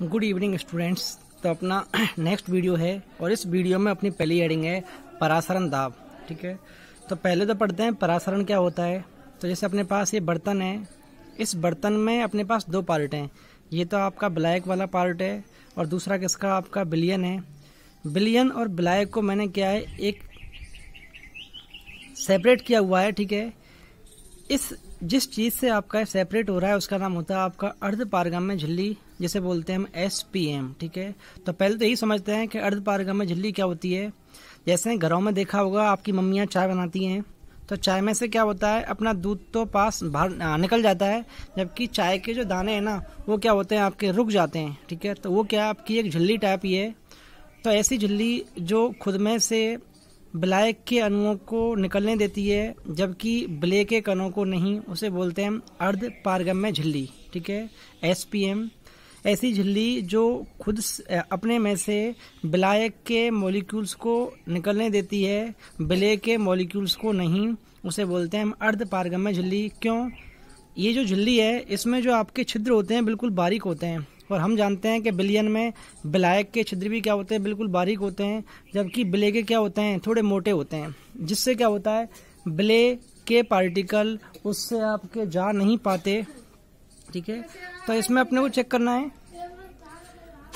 Good evening students. तो अपना next video है और इस वीडियो में अपनी पहली हेडिंग है परासरण दाब। ठीक है, तो पहले तो पढ़ते हैं परासरण क्या होता है। तो जैसे अपने पास ये बर्तन है, इस बर्तन में अपने पास दो पार्ट हैं। ये तो आपका ब्लैक वाला पार्ट है और दूसरा किसका आपका बिलियन है। बिलियन और ब्लैक को मैंने क्या है एक सेपरेट किया हुआ है। ठीक है, इस जिस चीज से आपका सेपरेट हो रहा है उसका नाम होता है आपका अर्धपारगम्य झिल्ली, जिसे बोलते हैं हम SPM। ठीक है, तो पहले तो यही समझते हैं कि अर्धपारगम्य झिल्ली क्या होती है। जैसे घरों में देखा होगा आपकी मम्मियाँ चाय बनाती हैं, तो चाय में से क्या होता है अपना दूध तो पास बाहर निकल जाता है, जबकि चाय के जो दाने हैं ना वो क्या होते हैं आपके रुक जाते हैं। ठीक है, तो वो क्या आपकी एक झिल्ली टाइप ही है। तो ऐसी झिल्ली जो खुद में से ब्लैक के अणुओं को निकलने देती है जबकि ब्लैक के कणों को नहीं, उसे बोलते हैं अर्धपारगम्य झिल्ली। ठीक है, SPM। ऐसी झिल्ली जो खुद अपने में से ब्लैक के मॉलिक्यूल्स को निकलने देती है, ब्लैक के मॉलिक्यूल्स को नहीं, उसे बोलते हैं हम अर्धपारगम्य झिल्ली। क्यों? ये जो झिल्ली है इसमें जो आपके छिद्र होते हैं बिल्कुल बारीक होते हैं, और हम जानते हैं कि बिलियन में ब्लैक के छिद्र भी क्या होते हैं बिल्कुल बारीक होते हैं, जबकि ब्लैक के क्या होते हैं थोड़े मोटे होते हैं, जिससे क्या होता है ब्लैक के पार्टिकल उससे आपके जा नहीं पाते। ठीक है, तो इसमें अपने को चेक करना है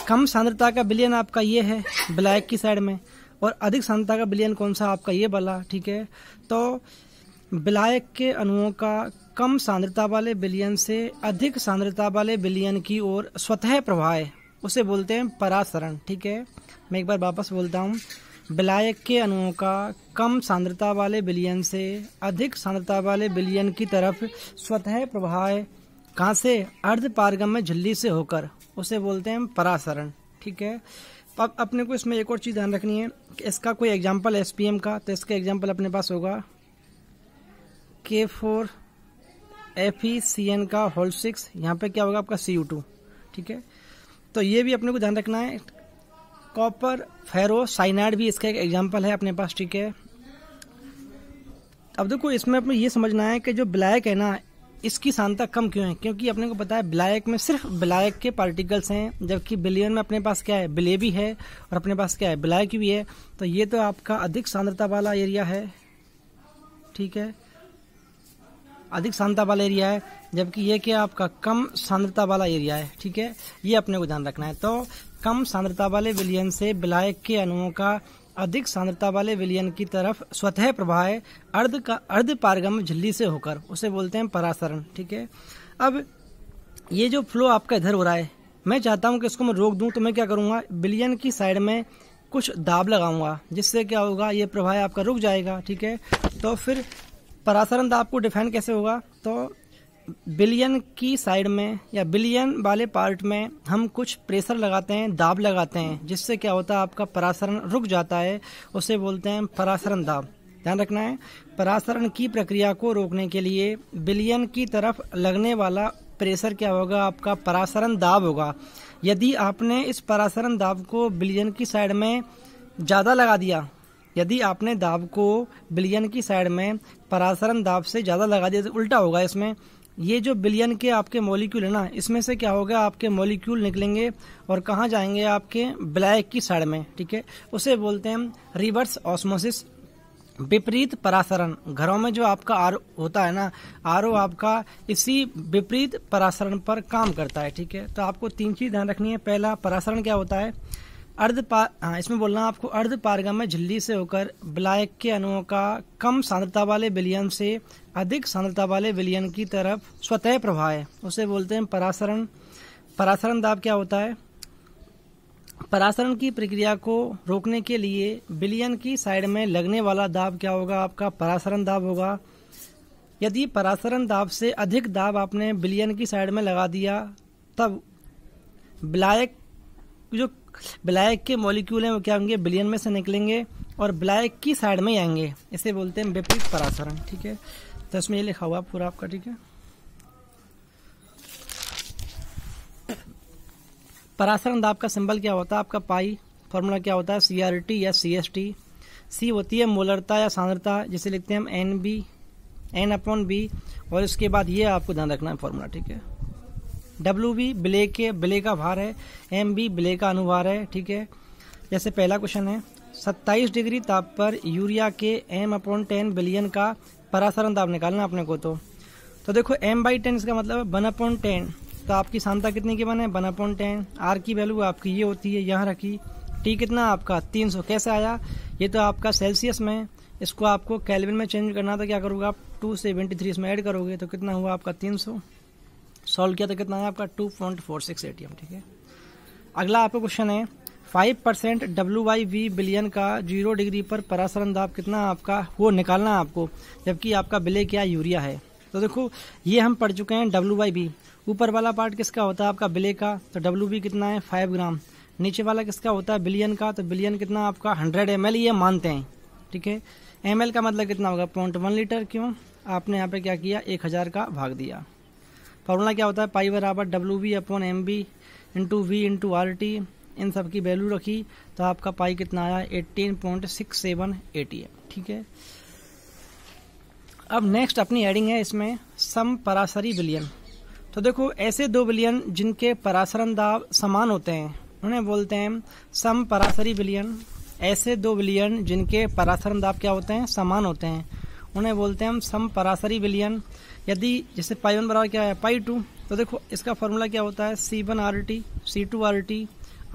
कम सांद्रता का बिलियन आपका ये है ब्लैक की साइड में, और अधिक सांद्रता का बिलियन कौन सा आपका ये वाला। ठीक है, तो ब्लैक के अणुओं का कम सांद्रता वाले बिलियन से अधिक सांद्रता वाले बिलियन की ओर स्वतः प्रवाह है, उसे बोलते हैं परासरण। ठीक है, मैं एक बार वापस बोलता हूँ। ब्लैक के अणुओं का कम सांद्रता वाले बिलियन से अधिक सांद्रता वाले बिलियन की तरफ स्वतः प्रवाह है, कहाँ से? अर्धपारगम्य झिल्ली से होकर, उसे बोलते हैं परासरण। ठीक है, अब अपने को इसमें एक और चीज़ ध्यान रखनी है कि इसका कोई एग्जाम्पल SPM का, तो इसका एग्जाम्पल अपने पास होगा K4FeCN का होल 6, यहाँ पे क्या होगा आपका CO2। ठीक है, तो ये भी अपने को ध्यान रखना है। कॉपर फेरोसाइनाइड भी इसका एक एग्जाम्पल है अपने पास। ठीक है, अब देखो इसमें अपने ये समझना है कि जो ब्लैक है ना इसकी सांद्रता कम क्यों है, क्योंकि अपने को पता है ब्लैक में सिर्फ ब्लैक के पार्टिकल्स हैं, जबकि बिलियन में अपने पास क्या है ब्ले भी है और अपने पास क्या है ब्लैक भी है। तो ये तो आपका अधिक सांद्रता वाला एरिया है। ठीक है, अधिक सांद्रता वाला एरिया है, जबकि ये क्या आपका कम सांद्रता वाला एरिया है। ठीक है, ये अपने को ध्यान रखना है। तो कम सांद्रता वाले विलयन से ब्लैक के अणुओं का अधिक सांद्रता वाले विलयन की तरफ स्वतः प्रवाह है अर्धपारगम्य झिल्ली से होकर, उसे बोलते हैं परासरण। ठीक है, अब ये जो फ्लो आपका इधर हो रहा है, मैं चाहता हूँ कि इसको मैं रोक दूं, तो मैं क्या करूँगा बिलियन की साइड में कुछ दाब लगाऊंगा, जिससे क्या होगा ये प्रवाह आपका रुक जाएगा। ठीक है, तो फिर परासरण दाब को डिफाइन कैसे होगा? तो बिलियन की साइड में या बिलियन वाले पार्ट में हम कुछ प्रेशर लगाते हैं, दाब लगाते हैं, जिससे क्या होता है आपका परासरण रुक जाता है, उसे बोलते हैं परासरण दाब। ध्यान रखना है, परासरण की प्रक्रिया को रोकने के लिए बिलियन की तरफ लगने वाला प्रेशर क्या होगा आपका परासरण दाब होगा। यदि आपने इस परासरण दाब को बिलियन की साइड में ज़्यादा लगा दिया, यदि आपने दाब को बिलियन की साइड में परासरण दाब से ज़्यादा लगा दिया तो उल्टा होगा। इसमें ये जो बिलियन के आपके मॉलिक्यूल है ना, इसमें से क्या होगा आपके मॉलिक्यूल निकलेंगे और कहाँ जाएंगे आपके ब्लैक की साइड में। ठीक है, उसे बोलते हैं रिवर्स ऑस्मोसिस, विपरीत परासरण। घरों में जो आपका आर होता है ना, RO आपका इसी विपरीत परासरण पर काम करता है। ठीक है, तो आपको तीन चीज ध्यान रखनी है। पहला, परासरण क्या होता है इसमें बोलना आपको अर्धपारगम्य झिल्ली से होकर ब्लैक के अणुओं का कम सांद्रता वाले विलयन से अधिक सांद्रता वाले विलयन की तरफ स्वतः प्रवाह है, उसे बोलते हैं परासरण। परासरण दाब क्या होता है? परासरण की प्रक्रिया को रोकने के लिए बिलियन की साइड में लगने वाला दाब क्या होगा आपका परासरण दाब होगा। यदि परासरण दाब से अधिक दाब आपने बिलियन की साइड में लगा दिया, तब ब्लैक के मॉलिक्यूल हैं वो क्या होंगे बिलियन में से निकलेंगे और ब्लैक की साइड में आएंगे, इसे बोलते हैं विपरीत परासरण। ठीक है, तो इसमें ये लिखा हुआ पूरा आपका। ठीक है, परासरण दाब का सिंबल क्या होता है आपका पाई, फॉर्मूला क्या होता है CRT या CST। C होती है मोलरता या सांद्रता, जिसे लिखते हैं हम N/B, और इसके बाद ये आपको ध्यान रखना है फॉर्मूला। ठीक है, डब्ल्यू बी बिले का भार है, एम बी बिले का अनुभार है, ठीक है। जैसे पहला क्वेश्चन है 27 डिग्री ताप पर यूरिया के m/10 बिलियन का परासरण दाब निकालना अपने को। तो देखो m/10 इसका मतलब है 1/10, तो आपकी सांद्रता कितनी की बने 1/10। आर की वैल्यू आपकी ये होती है, यहाँ रखी। टी कितना आपका 300, कैसे आया, ये तो आपका सेल्सियस में, इसको आपको केल्विन में चेंज करना था, क्या करोगे आप 273 इसमें ऐड करोगे तो कितना हुआ आपका 300। सॉल्व किया तो कितना है आपका 2.46 एटीएम, ठीक है। अगला आपका क्वेश्चन है 5% WYV बिलियन का 0 डिग्री पर परासरण दाब कितना आपका वो निकालना है आपको, जबकि आपका बिले क्या यूरिया है। तो देखो ये हम पढ़ चुके हैं WYV, ऊपर वाला पार्ट किसका होता है आपका बिले का, तो WB कितना है 5 ग्राम। नीचे वाला किसका होता है बिलियन का, तो बिलियन कितना आपका 100 ml ये मानते हैं, ठीक है। ml का मतलब कितना होगा 0.1 लीटर, क्यों आपने यहाँ पे क्या किया 1000 का भाग दिया। फॉर्मूला क्या होता है पाई बराबर WB/MB into V into RT, इन सब की वैल्यू रखी तो आपका पाई कितना आया 18.67 ATM, ठीक है। अब नेक्स्ट अपनी एडिंग है इसमें सम परासरी बिलियन। तो देखो ऐसे 2 बिलियन जिनके परासरण दाब समान होते हैं उन्हें बोलते हैं सम परासरी बिलियन। ऐसे 2 बिलियन जिनके परासरण दाब क्या होते हैं समान होते हैं उन्हें बोलते हैं हम सम परासरी बिलियन। यदि जैसे पाई 1 बराबर क्या है पाई 2, तो देखो इसका फॉर्मूला क्या होता है C1 RT C2 RT,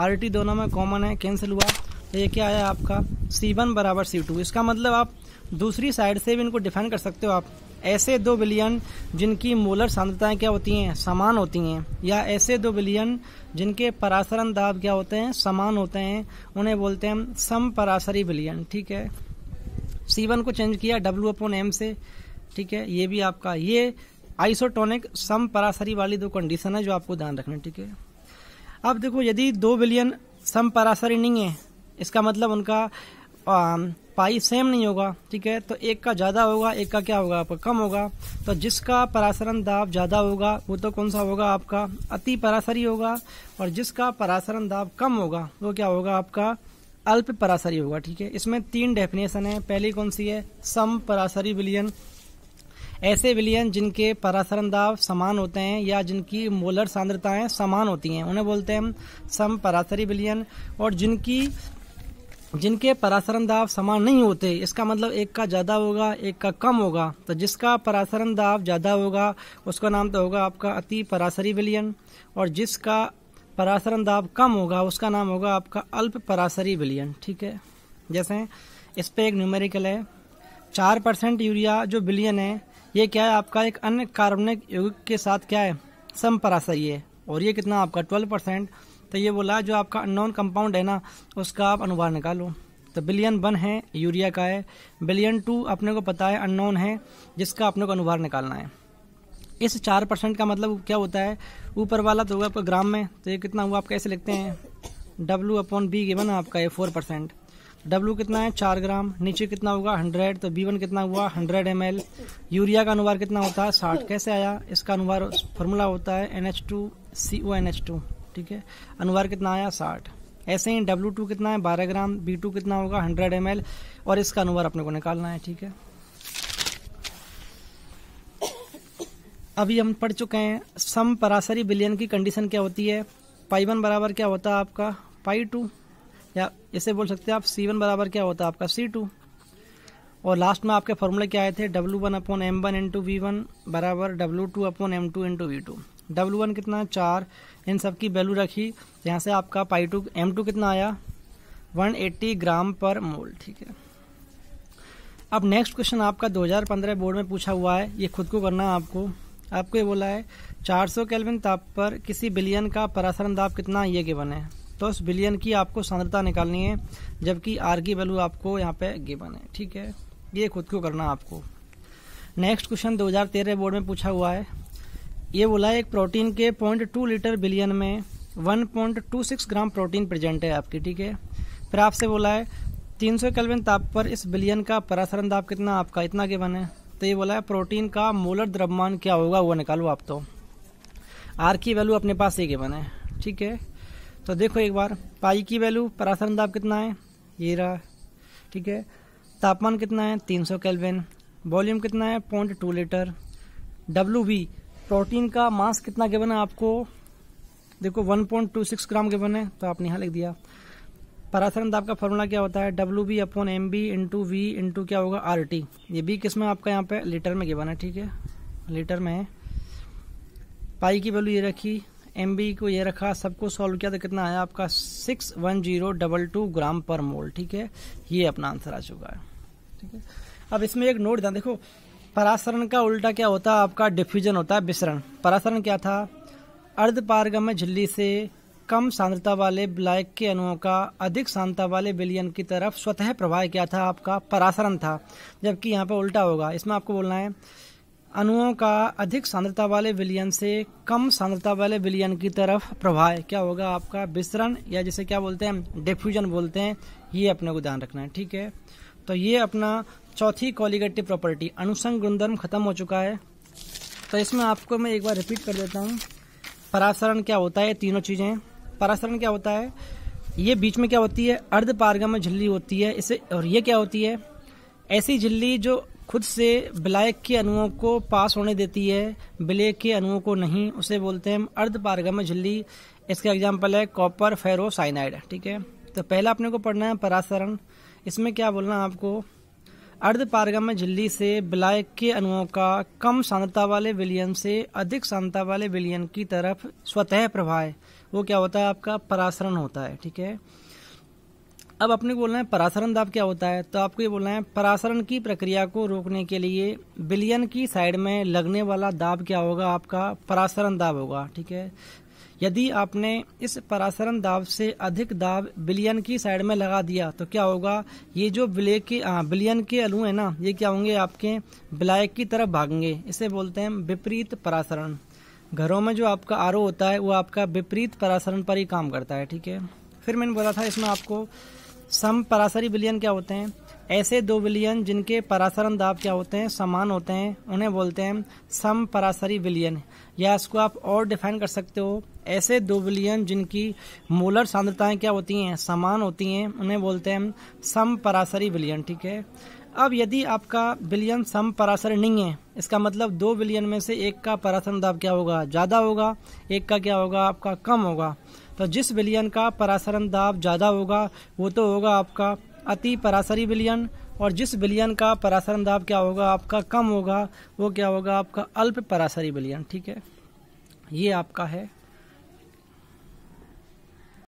RT दोनों में कॉमन है, कैंसिल हुआ, तो ये क्या आया आपका C1 बराबर C2। इसका मतलब आप दूसरी साइड से भी इनको डिफाइन कर सकते हो आप, ऐसे 2 बिलियन जिनकी मोलर सांद्रताएं क्या होती हैं समान होती हैं, या ऐसे 2 बिलियन जिनके परासरण दाब क्या होते हैं समान होते हैं, उन्हें बोलते हैं हम सम परासरी बिलियन, ठीक है। C1 को चेंज किया W/M से, ठीक है। ये भी आपका ये आइसोटोनिक सम परासरी वाली 2 कंडीशन है जो आपको ध्यान रखना, ठीक है। अब देखो यदि 2 बिलियन सम परासरी नहीं है, इसका मतलब उनका पाई सेम नहीं होगा, ठीक है। तो एक का ज्यादा होगा, एक का क्या होगा आपका कम होगा। तो जिसका परासरण दाब ज्यादा होगा वो तो कौन सा होगा आपका अति परासरी होगा, और जिसका परासरण दाब कम होगा वो क्या होगा आपका अल्प परासरी होगा, ठीक है। इसमें 3 डेफिनेशन है। पहली कौन सी है सम परासरी विलयन, ऐसे विलयन जिनके परासरण दाब समान होते हैं या जिनकी मोलर सांद्रताएं समान होती हैं उन्हें बोलते हैं हम सम परासरी विलयन। और जिनके परासरण दाब समान नहीं होते, इसका मतलब एक का ज्यादा होगा एक का कम होगा, तो जिसका परासरण दाब ज्यादा होगा उसका नाम तो होगा आपका अति परासरी विलयन, और जिसका परासरण दाब कम होगा उसका नाम होगा आपका अल्प परासरी विलयन, ठीक है। जैसे इस पे एक न्यूमेरिकल है 4% यूरिया जो विलयन है ये क्या है आपका एक अन्य कार्बनिक यौगिक के साथ क्या है सम परासरी है, और ये कितना आपका 12%। तो ये बोला जो आपका अननोन कंपाउंड है ना उसका आप अनुभार निकालो। तो बिलियन 1 है यूरिया का है, बिलियन 2 अपने को पता है अननोन है जिसका अपने को अनुभार निकालना है। इस 4% का मतलब क्या होता है, ऊपर वाला तो होगा आपका ग्राम में, तो ये कितना हुआ आप कैसे लिखते हैं W/B गिवन आपका ये 4%। W कितना है 4 ग्राम, नीचे कितना होगा 100, तो B1 कितना हुआ 100 ml। यूरिया का अनुभार कितना होता है 60, कैसे आया, इसका अनुभार फॉर्मूला होता है NH2CONH2, ठीक है। अनुभार कितना आया 60। ऐसे ही W2 कितना है 12 ग्राम, B2 कितना होगा 100 ml, और इसका अनुभार अपने को निकालना है, ठीक है। अभी हम पढ़ चुके हैं सम परासरी विलयन की कंडीशन क्या होती है। पाई 1 बराबर क्या होता है आपका पाई 2, या इसे बोल सकते हैं आप C1 बराबर क्या होता है आपका C2, और लास्ट में आपके फॉर्मूले क्या आए थे W1/M1 इंटू V1 बराबर W2/M2 इंटू V2। W1 कितना है 4, इन सब की वैल्यू रखी, यहाँ से आपका पाई 2 M2 कितना आया 180 ग्राम पर मोल, ठीक है। अब नेक्स्ट क्वेश्चन आपका 2015 बोर्ड में पूछा हुआ है, ये खुद को करना है आपको ये बोला है 400 केल्विन ताप पर किसी बिलियन का परासरण दाब कितना ये गिवन है, तो उस बिलियन की आपको सांद्रता निकालनी है, जबकि आर की वैल्यू आपको यहाँ पे गिवन है, ठीक है। ये खुद को करना आपको। नेक्स्ट क्वेश्चन 2013 बोर्ड में पूछा हुआ है, ये बोला है एक प्रोटीन के 0.2 लीटर बिलियन में 1.26 ग्राम प्रोटीन प्रेजेंट है आपकी, ठीक है। फिर आपसे बोला है 300 केल्विन ताप पर इस बिलियन का परासरण दाब कितना आपका इतना गिवन है, तो ये बोला है प्रोटीन का मोलर द्रव्यमान क्या होगा वो निकालो आप। तो आर की वैल्यू अपने पास ये गिवन है, ठीक है। तो देखो एक बार पाई की वैल्यू परासरण दाब कितना है ये रहा, ठीक है। तापमान कितना है 300 केल्विन, वॉल्यूम कितना है 0.2 लीटर। WB प्रोटीन का मास कितना गिवन है आपको देखो 1.26 ग्राम गिवन है तो आपने यहाँ लिख दिया। परासरण दाब का फॉर्मूला क्या होता है, WB/MB इंटू V इंटू क्या होगा RT। ये भी किस में आपका यहाँ पे लीटर में गिवन है, ठीक है, लीटर में है। पाई की वैल्यू ये रखी, MB को ये रखा, सबको सॉल्व किया तो कितना आया आपका 61022 ग्राम पर मोल, ठीक है। ये अपना आंसर आ चुका है, ठीक है। अब इसमें एक नोट ध्यान देखो, परासरण का उल्टा क्या होता है आपका डिफ्यूजन होता है विसरण। परासरण क्या था, अर्धपारगम्य झिल्ली से कम सांद्रता वाले ब्लैक के अणुओं का अधिक सांद्रता वाले विलयन की तरफ स्वतः प्रवाह क्या था आपका परासरण था। जबकि यहाँ पे उल्टा होगा, इसमें आपको बोलना है अणुओं का अधिक सांद्रता वाले विलयन से कम सांद्रता वाले विलयन की तरफ प्रवाह क्या होगा आपका विसरण, या जिसे क्या बोलते हैं डिफ्यूजन बोलते हैं। ये अपने को ध्यान रखना है, ठीक है। तो ये अपना चौथी कोलिगेटिव प्रॉपर्टी अनुसंग गुणधर्म खत्म हो चुका है। तो इसमें आपको मैं एक बार रिपीट कर देता हूँ, परासरण क्या होता है, तीनों चीजें। परासरण क्या होता है, ये बीच में क्या होती है अर्धपारगम्य झिल्ली होती है इसे, और ये क्या होती है ऐसी झिल्ली जो खुद से ब्लैक के अणुओं को पास होने देती है, ब्लैक के अणुओं को नहीं, उसे बोलते हैं अर्धपारगम्य झिल्ली। इसका एग्जांपल है कॉपर फेरोसाइनाइड, ठीक है। तो पहला अपने को पढ़ना है परासरण। इसमें क्या बोलना है आपको, अर्धपारगम्य झिल्ली से ब्लैक के अणुओं का कम सांद्रता वाले विलयन से अधिक सांद्रता वाले विलयन की तरफ स्वतः प्रवाह, वो क्या होता है आपका परासरण होता है, ठीक है। अब अपने को बोलना है परासरण दाब क्या होता है, तो आपको ये बोलना है परासरण की प्रक्रिया को रोकने के लिए विलयन की साइड में लगने वाला दाब क्या होगा आपका परासरण दाब होगा, ठीक है। यदि आपने इस परासरण दाब से अधिक दाब विलयन की साइड में लगा दिया तो क्या होगा, ये जो विलयन के अणु है ना, ये क्या होंगे आपके ब्लैक की तरफ भागेंगे। इसे बोलते हैं विपरीत परासरण। घरों में जो आपका आरओ होता है वो आपका विपरीत परासरण पर ही काम करता है, ठीक है। फिर मैंने बोला था इसमें आपको सम परासरी विलयन क्या होते हैं, ऐसे दो विलयन जिनके परासरण दाब क्या होते हैं समान होते हैं, उन्हें बोलते हैं सम परासरी विलयन। या इसको आप और डिफाइन कर सकते हो, ऐसे दो विलयन जिनकी मोलर सांद्रताएं क्या होती हैं समान होती हैं, उन्हें बोलते हैं सम परासरी विलयन, ठीक है। अब यदि आपका विलयन सम परासरी नहीं है, इसका मतलब दो विलयन में से एक का परासरण दाब क्या होगा ज्यादा होगा, एक का क्या होगा आपका कम होगा। तो जिस विलयन का परासरण दाब ज्यादा होगा वो तो होगा आपका अति परासरी विलयन, और जिस विलयन का परासरण दाब क्या होगा आपका कम होगा वो क्या होगा आपका अल्प परासरी विलयन, ठीक है। ये आपका है